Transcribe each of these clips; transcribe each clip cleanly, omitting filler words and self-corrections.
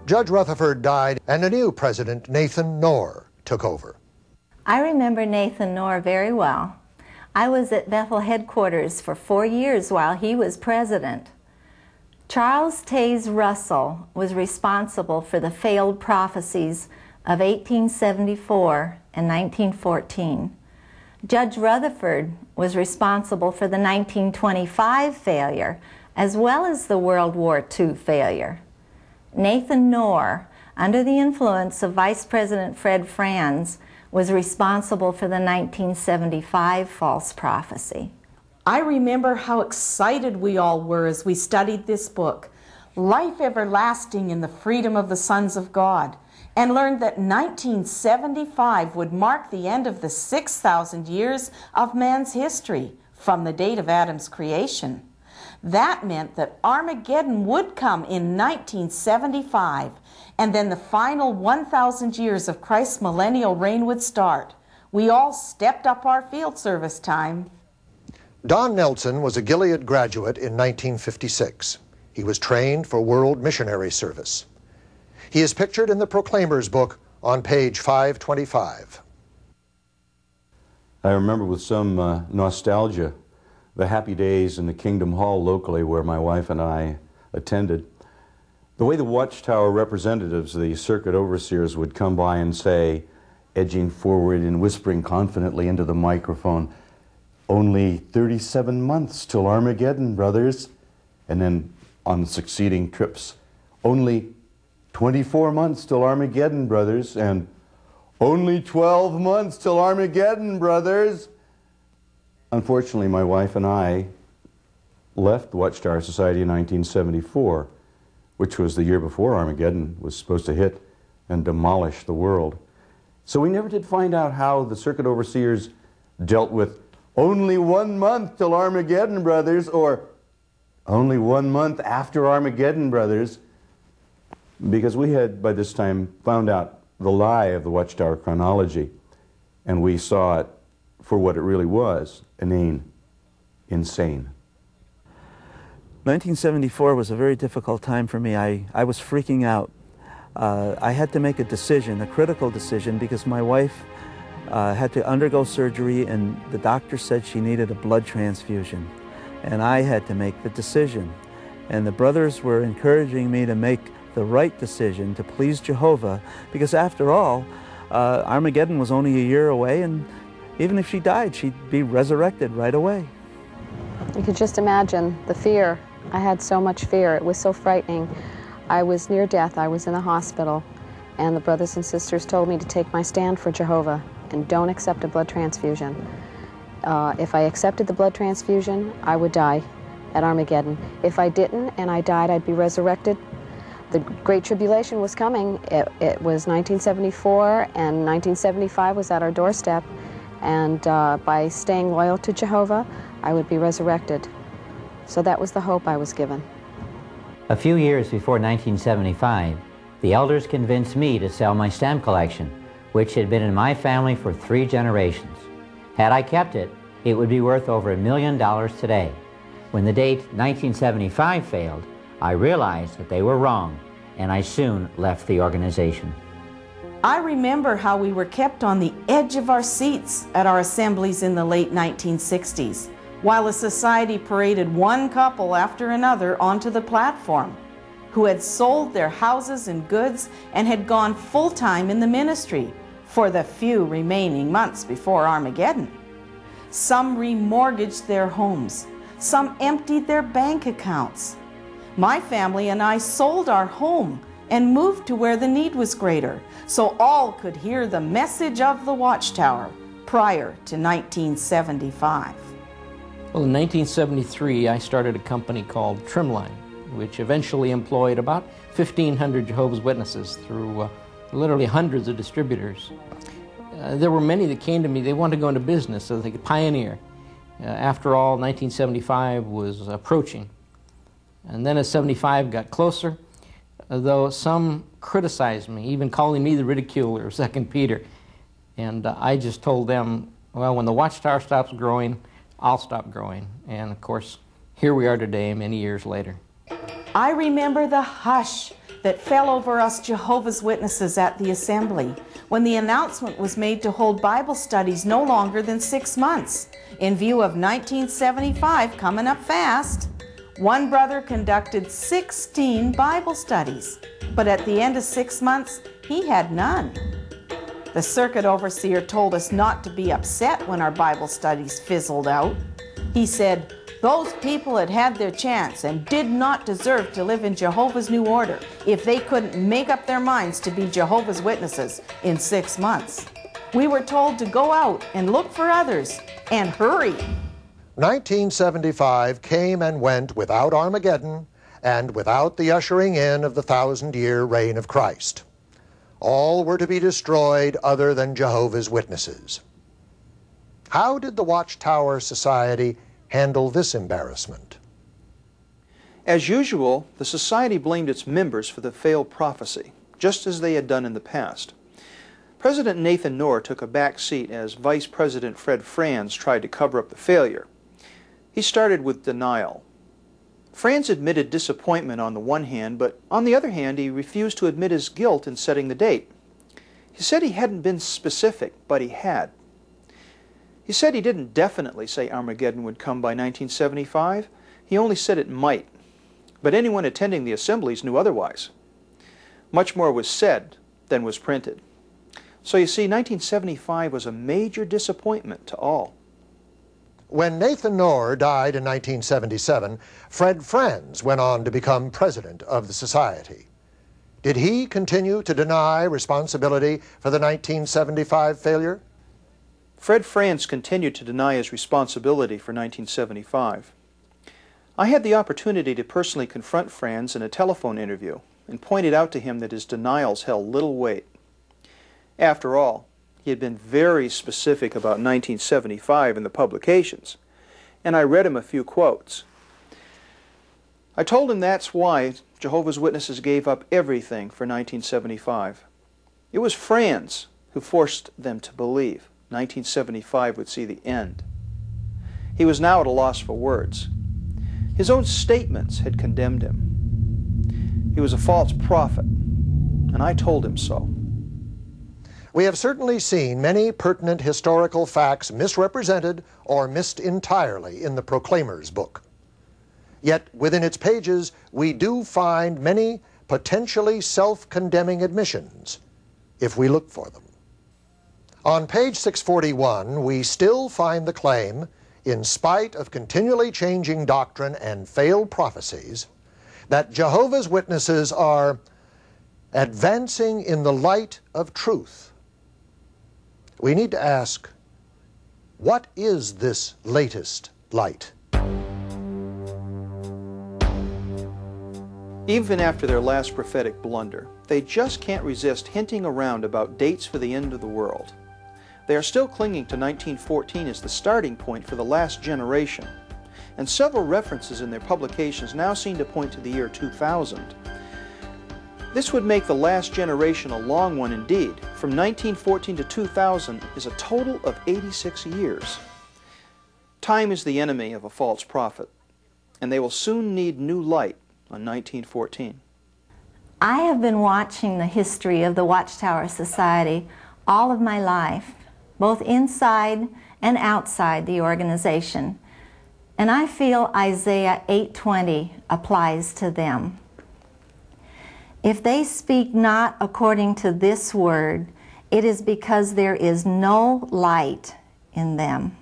Judge Rutherford died, and a new president, Nathan Knorr, took over. I remember Nathan Knorr very well. I was at Bethel headquarters for 4 years while he was president. Charles Taze Russell was responsible for the failed prophecies of 1874 and 1914. Judge Rutherford was responsible for the 1925 failure, as well as the World War II failure. Nathan Knorr, under the influence of Vice President Fred Franz, was responsible for the 1975 false prophecy. I remember how excited we all were as we studied this book, Life Everlasting in the Freedom of the Sons of God, and learned that 1975 would mark the end of the 6,000 years of man's history from the date of Adam's creation. That meant that Armageddon would come in 1975, and then the final 1,000 years of Christ's millennial reign would start. We all stepped up our field service time. Don Nelson was a Gilead graduate in 1956. He was trained for world missionary service. He is pictured in the Proclaimer's book on page 525. I remember with some nostalgia the happy days in the Kingdom Hall locally where my wife and I attended. The way the Watchtower representatives, the circuit overseers, would come by and say, edging forward and whispering confidently into the microphone, "Only 37 months till Armageddon, brothers." And then on succeeding trips, "Only 24 months till Armageddon, brothers," and "Only 12 months till Armageddon, brothers." Unfortunately, my wife and I left the Watchtower Society in 1974, which was the year before Armageddon was supposed to hit and demolish the world. So we never did find out how the circuit overseers dealt with "Only 1 month till Armageddon, brothers," or "Only 1 month after Armageddon, brothers," because we had by this time found out the lie of the Watchtower chronology, and we saw it for what it really was, inane, insane. 1974 was a very difficult time for me. I was freaking out. I had to make a decision, a critical decision, because my wife had to undergo surgery and the doctor said she needed a blood transfusion. And I had to make the decision. And the brothers were encouraging me to make the right decision to please Jehovah, because after all, Armageddon was only a year away, and even if she died, she'd be resurrected right away. You could just imagine the fear. I had so much fear. It was so frightening. I was near death. I was in the hospital, and the brothers and sisters told me to take my stand for Jehovah and don't accept a blood transfusion. If I accepted the blood transfusion, I would die at Armageddon. If I didn't and I died, I'd be resurrected. The Great Tribulation was coming. It was 1974, and 1975 was at our doorstep. And by staying loyal to Jehovah, I would be resurrected. So that was the hope I was given. A few years before 1975, the elders convinced me to sell my stamp collection, which had been in my family for 3 generations. Had I kept it, it would be worth over $1 million today. When the date 1975 failed, I realized that they were wrong, and I soon left the organization. I remember how we were kept on the edge of our seats at our assemblies in the late 1960s, while the society paraded one couple after another onto the platform, who had sold their houses and goods and had gone full-time in the ministry for the few remaining months before Armageddon. Some remortgaged their homes. Some emptied their bank accounts. My family and I sold our home and moved to where the need was greater, so all could hear the message of the Watchtower prior to 1975. Well, in 1973, I started a company called Trimline, which eventually employed about 1,500 Jehovah's Witnesses through literally hundreds of distributors. There were many that came to me. They wanted to go into business so they could pioneer. After all, 1975 was approaching. And then as 75 got closer, though some criticized me, even calling me the ridiculer of 2 Peter. And I just told them, well, when the Watchtower stops growing, I'll stop growing. And of course, here we are today, many years later. I remember the hush that fell over us Jehovah's Witnesses at the assembly when the announcement was made to hold Bible studies no longer than 6 months. In view of 1975 coming up fast, one brother conducted 16 Bible studies, but at the end of 6 months, he had none. The circuit overseer told us not to be upset when our Bible studies fizzled out. He said, those people had had their chance and did not deserve to live in Jehovah's New Order if they couldn't make up their minds to be Jehovah's Witnesses in 6 months. We were told to go out and look for others and hurry. 1975 came and went without Armageddon and without the ushering in of the 1,000-year reign of Christ. All were to be destroyed other than Jehovah's Witnesses. How did the Watchtower Society handle this embarrassment? As usual, the Society blamed its members for the failed prophecy, just as they had done in the past. President Nathan Knorr took a back seat as Vice President Fred Franz tried to cover up the failure. He started with denial. Franz admitted disappointment on the one hand, but on the other hand, he refused to admit his guilt in setting the date. He said he hadn't been specific, but he had. He said he didn't definitely say Armageddon would come by 1975. He only said it might. But anyone attending the assemblies knew otherwise. Much more was said than was printed. So you see, 1975 was a major disappointment to all. When Nathan Knorr died in 1977, Fred Franz went on to become president of the Society. Did he continue to deny responsibility for the 1975 failure? Fred Franz continued to deny his responsibility for 1975. I had the opportunity to personally confront Franz in a telephone interview and pointed out to him that his denials held little weight. After all, he had been very specific about 1975 in the publications, and I read him a few quotes. I told him that's why Jehovah's Witnesses gave up everything for 1975. It was Franz who forced them to believe 1975 would see the end. He was now at a loss for words. His own statements had condemned him. He was a false prophet, and I told him so. We have certainly seen many pertinent historical facts misrepresented or missed entirely in the Proclaimer's book. Yet within its pages we do find many potentially self-condemning admissions, if we look for them. On page 641, we still find the claim, in spite of continually changing doctrine and failed prophecies, that Jehovah's Witnesses are advancing in the light of truth. We need to ask, what is this latest light? Even after their last prophetic blunder, they just can't resist hinting around about dates for the end of the world. They are still clinging to 1914 as the starting point for the last generation, and several references in their publications now seem to point to the year 2000. This would make the last generation a long one indeed. From 1914 to 2000 is a total of 86 years. Time is the enemy of a false prophet, and they will soon need new light on 1914. I have been watching the history of the Watchtower Society all of my life, both inside and outside the organization, and I feel Isaiah 8:20 applies to them. If they speak not according to this word, it is because there is no light in them.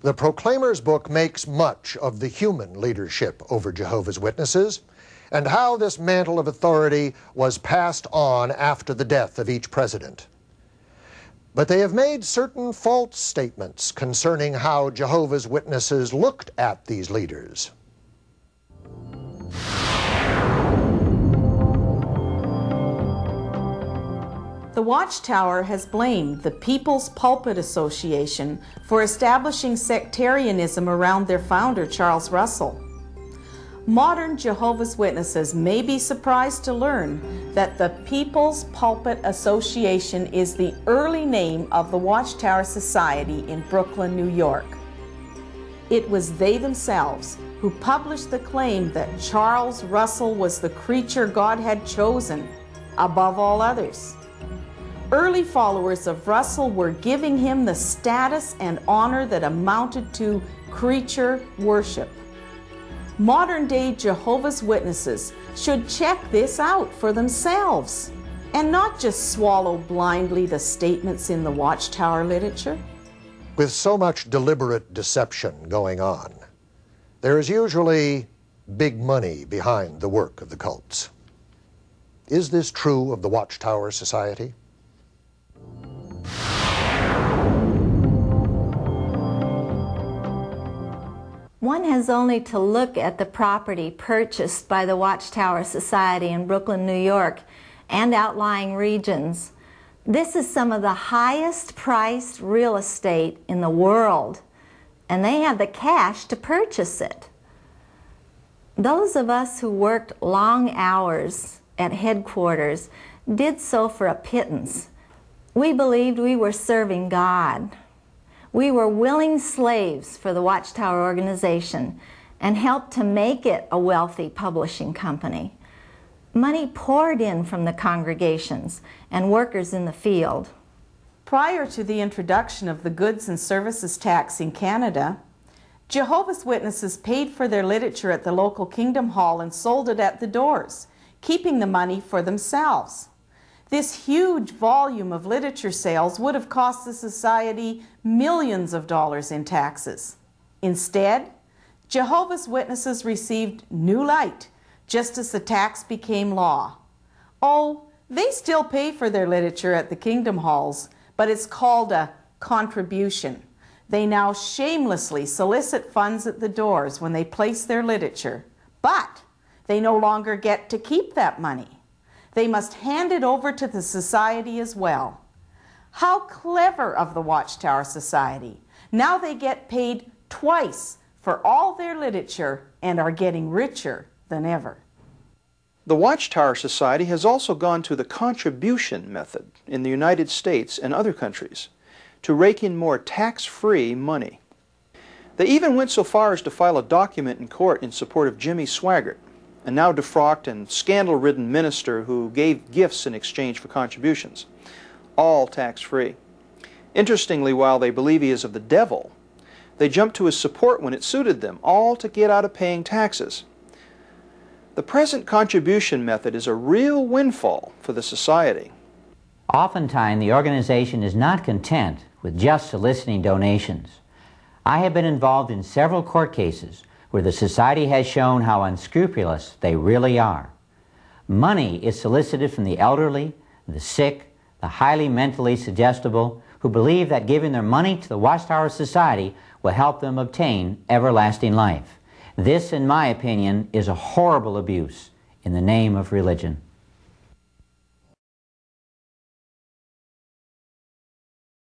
The Proclaimer's book makes much of the human leadership over Jehovah's Witnesses and how this mantle of authority was passed on after the death of each president. But they have made certain false statements concerning how Jehovah's Witnesses looked at these leaders. The Watchtower has blamed the People's Pulpit Association for establishing sectarianism around their founder, Charles Russell. Modern Jehovah's Witnesses may be surprised to learn that the People's Pulpit Association is the early name of the Watchtower Society in Brooklyn, New York. It was they themselves who published the claim that Charles Russell was the creature God had chosen above all others. Early followers of Russell were giving him the status and honor that amounted to creature worship. Modern-day Jehovah's Witnesses should check this out for themselves and not just swallow blindly the statements in the Watchtower literature. With so much deliberate deception going on, there is usually big money behind the work of the cults. Is this true of the Watchtower Society? One has only to look at the property purchased by the Watchtower Society in Brooklyn, New York, and outlying regions. This is some of the highest priced real estate in the world, and they have the cash to purchase it. Those of us who worked long hours at headquarters did so for a pittance. We believed we were serving God. We were willing slaves for the Watchtower organization and helped to make it a wealthy publishing company. Money poured in from the congregations and workers in the field. Prior to the introduction of the goods and services tax in Canada, Jehovah's Witnesses paid for their literature at the local Kingdom Hall and sold it at the doors, keeping the money for themselves. This huge volume of literature sales would have cost the society millions of dollars in taxes. Instead, Jehovah's Witnesses received new light just as the tax became law. Oh, they still pay for their literature at the Kingdom Halls, but it's called a contribution. They now shamelessly solicit funds at the doors when they place their literature, but they no longer get to keep that money. They must hand it over to the society as well. How clever of the Watchtower Society. Now they get paid twice for all their literature and are getting richer than ever. The Watchtower Society has also gone to the contribution method in the United States and other countries to rake in more tax-free money. They even went so far as to file a document in court in support of Jimmy Swaggart, a now defrocked and scandal-ridden minister who gave gifts in exchange for contributions, all tax-free. Interestingly, while they believe he is of the devil, they jump to his support when it suited them, all to get out of paying taxes. The present contribution method is a real windfall for the society. Oftentimes, the organization is not content with just soliciting donations. I have been involved in several court cases where the society has shown how unscrupulous they really are. Money is solicited from the elderly, the sick, the highly mentally suggestible, who believe that giving their money to the Watchtower Society will help them obtain everlasting life. This, in my opinion, is a horrible abuse in the name of religion.